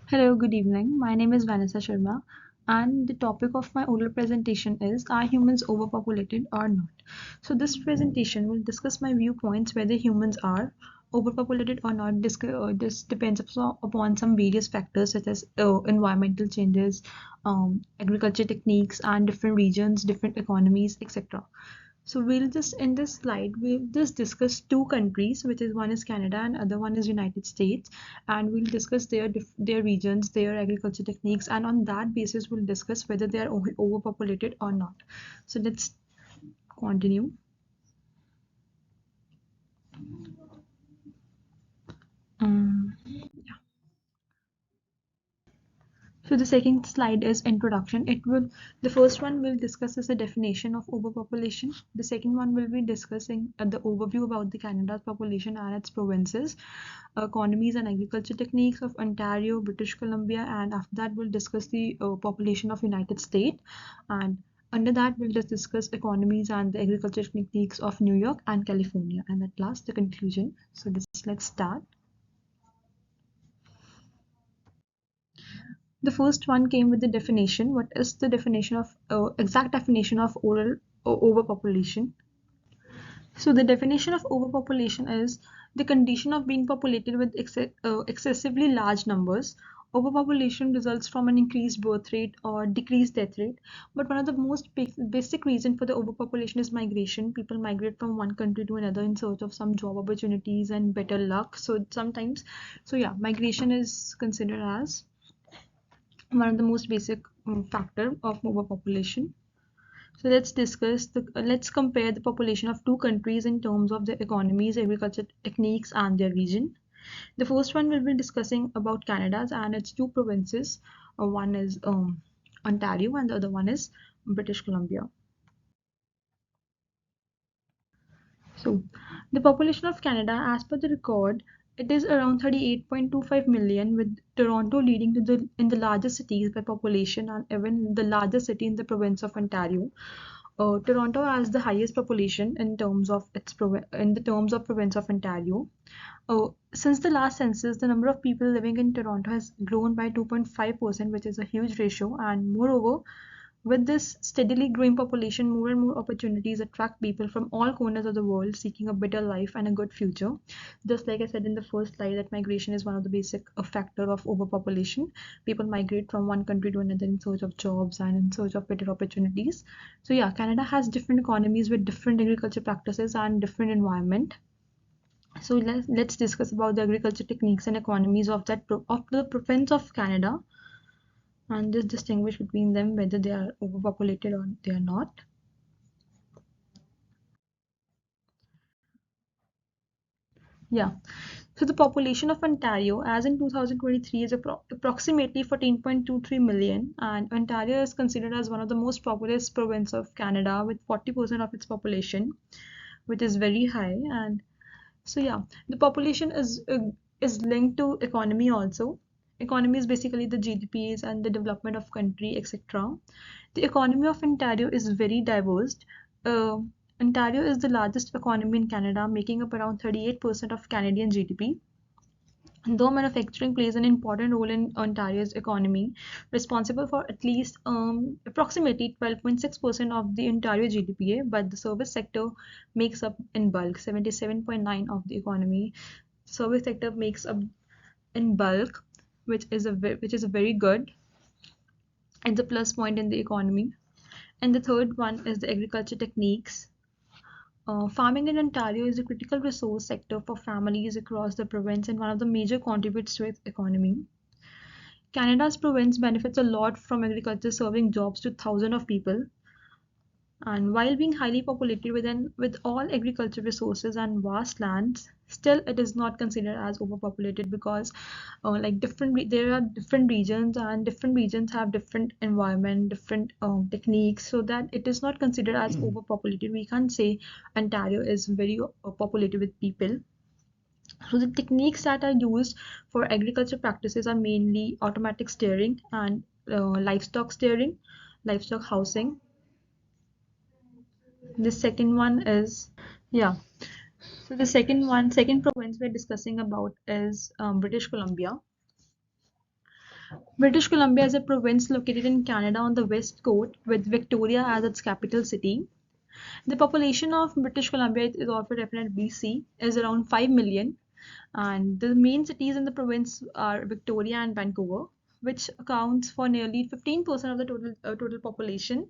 Hello, good evening. My name is Vanessa Sharma, and the topic of my oral presentation is Are humans overpopulated or not? So, this presentation will discuss my viewpoints whether humans are overpopulated or not. This depends upon some various factors such as environmental changes, agriculture techniques, and different regions, different economies, etc. So we'll just in this slide we'll just discuss two countries, which is one is Canada and other one is United States, and we'll discuss their regions, their agriculture techniques, and on that basis we'll discuss whether they are overpopulated or not. So let's continue. Um, So the second slide is introduction. The first one will discuss is the definition of overpopulation. The second one will be discussing the overview about the Canada's population and its provinces, economies and agriculture techniques of Ontario, British Columbia, and after that we'll discuss the population of United States, and under that we'll just discuss economies and the agriculture techniques of New York and California, and at last the conclusion. So let's start. The first one came with the definition. What is the definition of exact definition of oral overpopulation? So the definition of overpopulation is the condition of being populated with excessively large numbers. Overpopulation results from an increased birth rate or decreased death rate. But one of the most basic reason for the overpopulation is migration. People migrate from one country to another in search of some job opportunities and better luck. So yeah, migration is considered as one of the most basic factor of overpopulation. So let's compare the population of two countries in terms of their economies, agriculture techniques, and their region. The first one will be discussing about Canada's and its two provinces. One is Ontario and the other one is British Columbia. So, the population of Canada, as per the record, it is around 38.25 million, with Toronto leading in the largest cities by population and even the largest city in the province of Ontario. Toronto has the highest population in terms of in the terms of province of Ontario. Since the last census, the number of people living in Toronto has grown by 2.5%, which is a huge ratio, and moreover, with this steadily growing population, more and more opportunities attract people from all corners of the world seeking a better life and a good future. Just like I said in the first slide, that migration is one of the basic factor of overpopulation. People migrate from one country to another in search of jobs and in search of better opportunities. So yeah, Canada has different economies with different agriculture practices and different environment. So let's discuss about the agriculture techniques and economies of of the province of Canada, and just distinguish between them whether they are overpopulated or they are not. Yeah. So the population of Ontario as in 2023 is approximately 14.23 million, and Ontario is considered as one of the most populous province of Canada with 40% of its population, which is very high. And so yeah, the population is linked to economy also. Economy is basically the GDPs and the development of country, etc. The economy of Ontario is very diverse. Uh, Ontario is the largest economy in Canada, making up around 38% of Canadian GDP. Though manufacturing plays an important role in Ontario's economy, responsible for at least approximately 12.6% of the Ontario GDP, but the service sector makes up in bulk 77.9 of the economy. Service sector makes up in bulk, which is a very good. It's a plus point in the economy. And the third one is the agriculture techniques. Farming in Ontario is a critical resource sector for families across the province and one of the major contributors to its economy. Canada's province benefits a lot from agriculture, serving jobs to thousands of people. And while being highly populated with all agriculture resources and vast lands, still it is not considered as overpopulated because there are different regions and different regions have different environment, different techniques, so that it is not considered as overpopulated. We can't say Ontario is very populated with people. So the techniques that are used for agriculture practices are mainly automatic steering and livestock steering, livestock housing. The second one is, yeah. So the second province we're discussing about is British Columbia. British Columbia is a province located in Canada on the west coast with Victoria as its capital city. The population of British Columbia is also definite BC is around 5 million, and the main cities in the province are Victoria and Vancouver, which accounts for nearly 15% of the total population.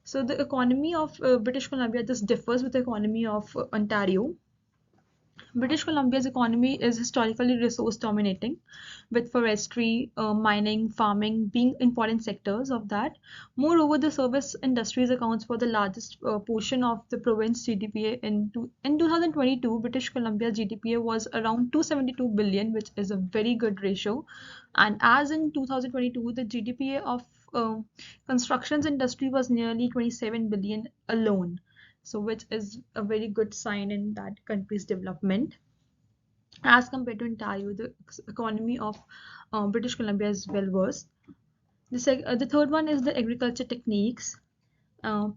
So the economy of British Columbia just differs with the economy of Ontario. British Columbia's economy is historically resource dominating, with forestry, mining, farming being important sectors of that. Moreover, the service industries accounts for the largest portion of the province GDP. In 2022, British Columbia GDP was around 272 billion, which is a very good ratio. And as in 2022, the GDP of constructions industry was nearly 27 billion alone, so which is a very good sign in that country's development. As compared to Ontario, the economy of British Columbia is well versed. The third one is the agriculture techniques. Uh,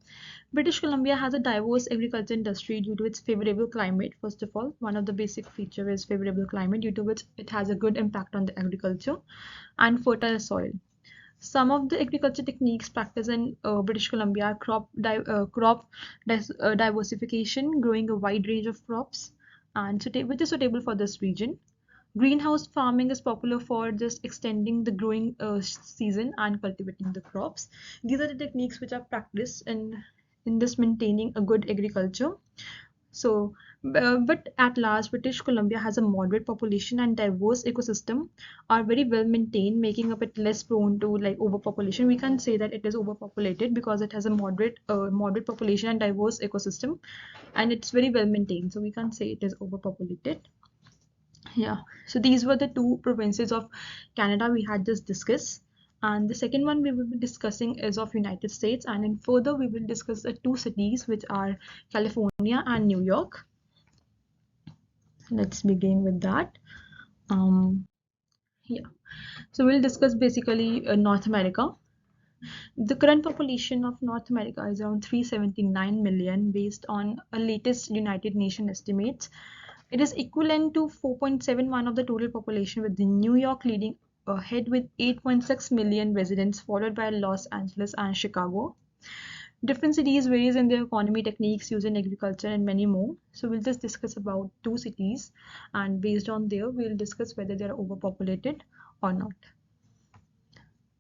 British Columbia has a diverse agriculture industry due to its favorable climate. First of all, one of the basic features is favorable climate, due to which it has a good impact on the agriculture and fertile soil. Some of the agriculture techniques practiced in British Columbia are crop diversification, growing a wide range of crops, and which is suitable for this region. Greenhouse farming is popular for just extending the growing season and cultivating the crops. These are the techniques which are practiced in this maintaining a good agriculture. So, but at large, British Columbia has a moderate population and diverse ecosystem are very well maintained, making up it less prone to like overpopulation. We can't say that it is overpopulated because it has a moderate population and diverse ecosystem, and it's very well maintained. So we can't say it is overpopulated. Yeah. So these were the two provinces of Canada we had just discussed. And the second one we will be discussing is of United States, and in further we will discuss the two cities which are California and New York. Let's begin with that. Yeah. So we'll discuss basically North America. The current population of North America is around 379 million based on a latest United Nations estimates. It is equivalent to 4.71 of the total population, with the New York leading ahead with 8.6 million residents, followed by Los Angeles and Chicago. Different cities varies in their economy, techniques used in agriculture, and many more. So we'll just discuss about two cities, and based on there, we'll discuss whether they are overpopulated or not.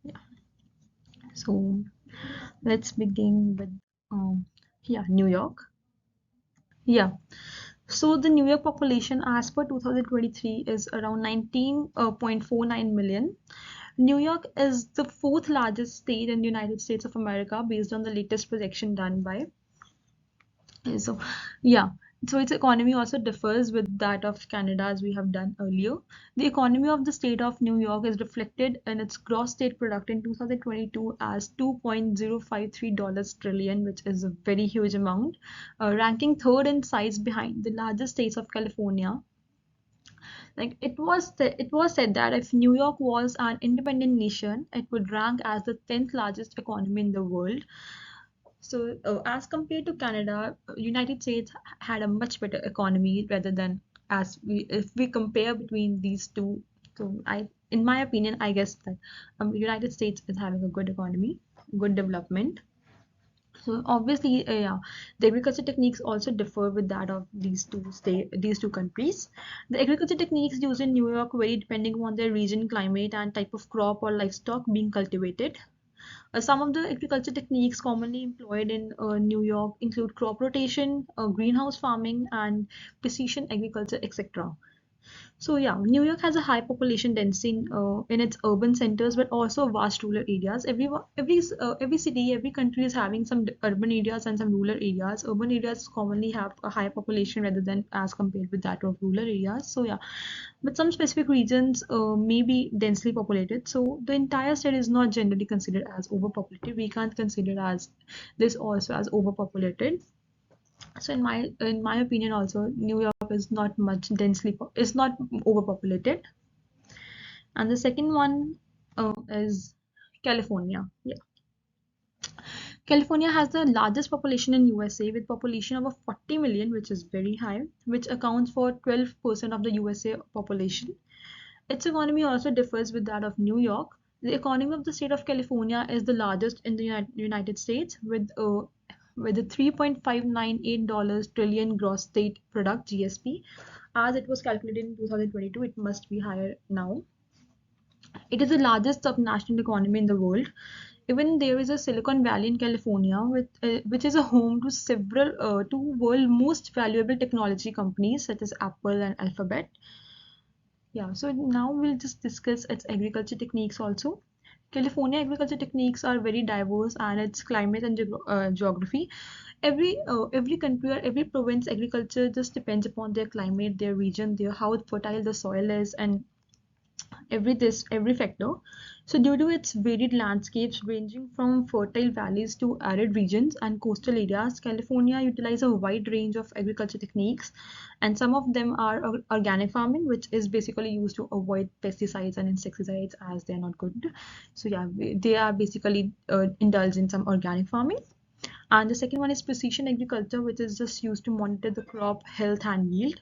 Yeah. So let's begin with New York. Yeah. So the New York population as per 2023 is around 19.49 million. New York is the fourth largest state in the United States of America based on the latest projection done by. So yeah, so its economy also differs with that of Canada as we have done earlier. The economy of the state of New York is reflected in its gross state product in 2022 as $2.053 trillion, which is a very huge amount, ranking third in size behind the largest states of California. Like it was said that if New York was an independent nation, it would rank as the 10th largest economy in the world. So, as compared to Canada, United States had a much better economy rather than if we compare between these two. So, in my opinion, I guess that United States is having a good economy, good development. So obviously, yeah, the agriculture techniques also differ with that of these two countries. The agriculture techniques used in New York vary depending on their region, climate, and type of crop or livestock being cultivated. Some of the agriculture techniques commonly employed in New York include crop rotation, greenhouse farming, and precision agriculture, etc. So yeah, New York has a high population density in its urban centers, but also vast rural areas. Every city, every country is having some urban areas and some rural areas. Urban areas commonly have a higher population rather than as compared with that of rural areas. So yeah, but some specific regions may be densely populated. So the entire state is not generally considered as overpopulated. We can't consider as this also as overpopulated. So in my opinion, also New York is not much is not overpopulated. And the second one is California. Yeah, California has the largest population in USA with population of 40 million, which is very high, which accounts for 12% of the USA population. Its economy also differs with that of New York. The economy of the state of California is the largest in the United States with a $3.598 trillion gross state product GSP. As it was calculated in 2022, it must be higher now. It is the largest subnational economy in the world. Even there is a Silicon Valley in California, which is a home to several to world most valuable technology companies such as Apple and Alphabet. Yeah, so now we'll just discuss its agriculture techniques also. California agriculture techniques are very diverse, and its climate and geography. Every country or every province agriculture just depends upon their climate, their region, their how fertile the soil is, and every factor. So due to its varied landscapes ranging from fertile valleys to arid regions and coastal areas, California utilizes a wide range of agriculture techniques, and some of them are organic farming, which is basically used to avoid pesticides and insecticides as they're not good. So yeah, they are basically indulged in some organic farming. And the second one is precision agriculture, which is just used to monitor the crop health and yield.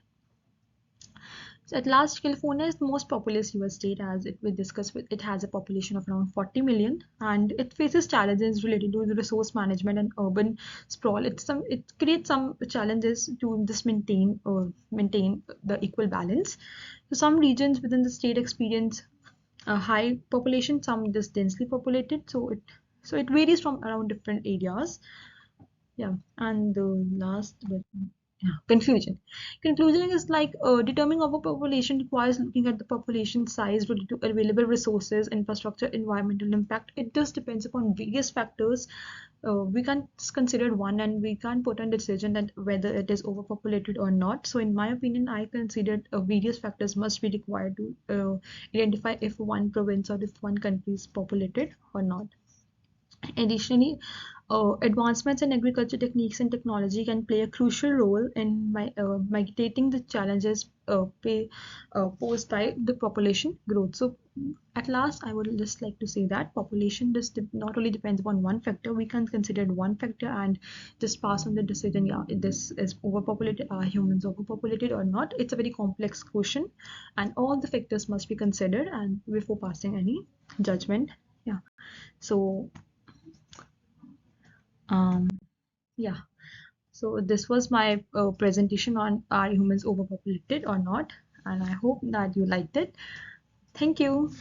So at last, California is the most populous US state, as it we discussed. It has a population of around 40 million, and it faces challenges related to the resource management and urban sprawl. It creates some challenges to just maintain the equal balance. So some regions within the state experience a high population, some just densely populated. So it varies from around different areas. Yeah, and the last bit, yeah, confusion. Conclusion is like determining overpopulation requires looking at the population size related to available resources, infrastructure, environmental impact. It just depends upon various factors. We can't just consider one and we can't put on decision that whether it is overpopulated or not. So in my opinion, I considered various factors must be required to identify if one province or if one country is populated or not. Additionally, advancements in agriculture techniques and technology can play a crucial role in mitigating the challenges posed by the population growth. So, at last, I would just like to say that population just not only depends upon one factor, we can consider one factor and just pass on the decision, yeah, this is overpopulated, are humans overpopulated or not? It's a very complex question, and all the factors must be considered and before passing any judgment. Yeah. So, um, yeah, so this was my presentation on are humans overpopulated or not, and I hope that you liked it. Thank you.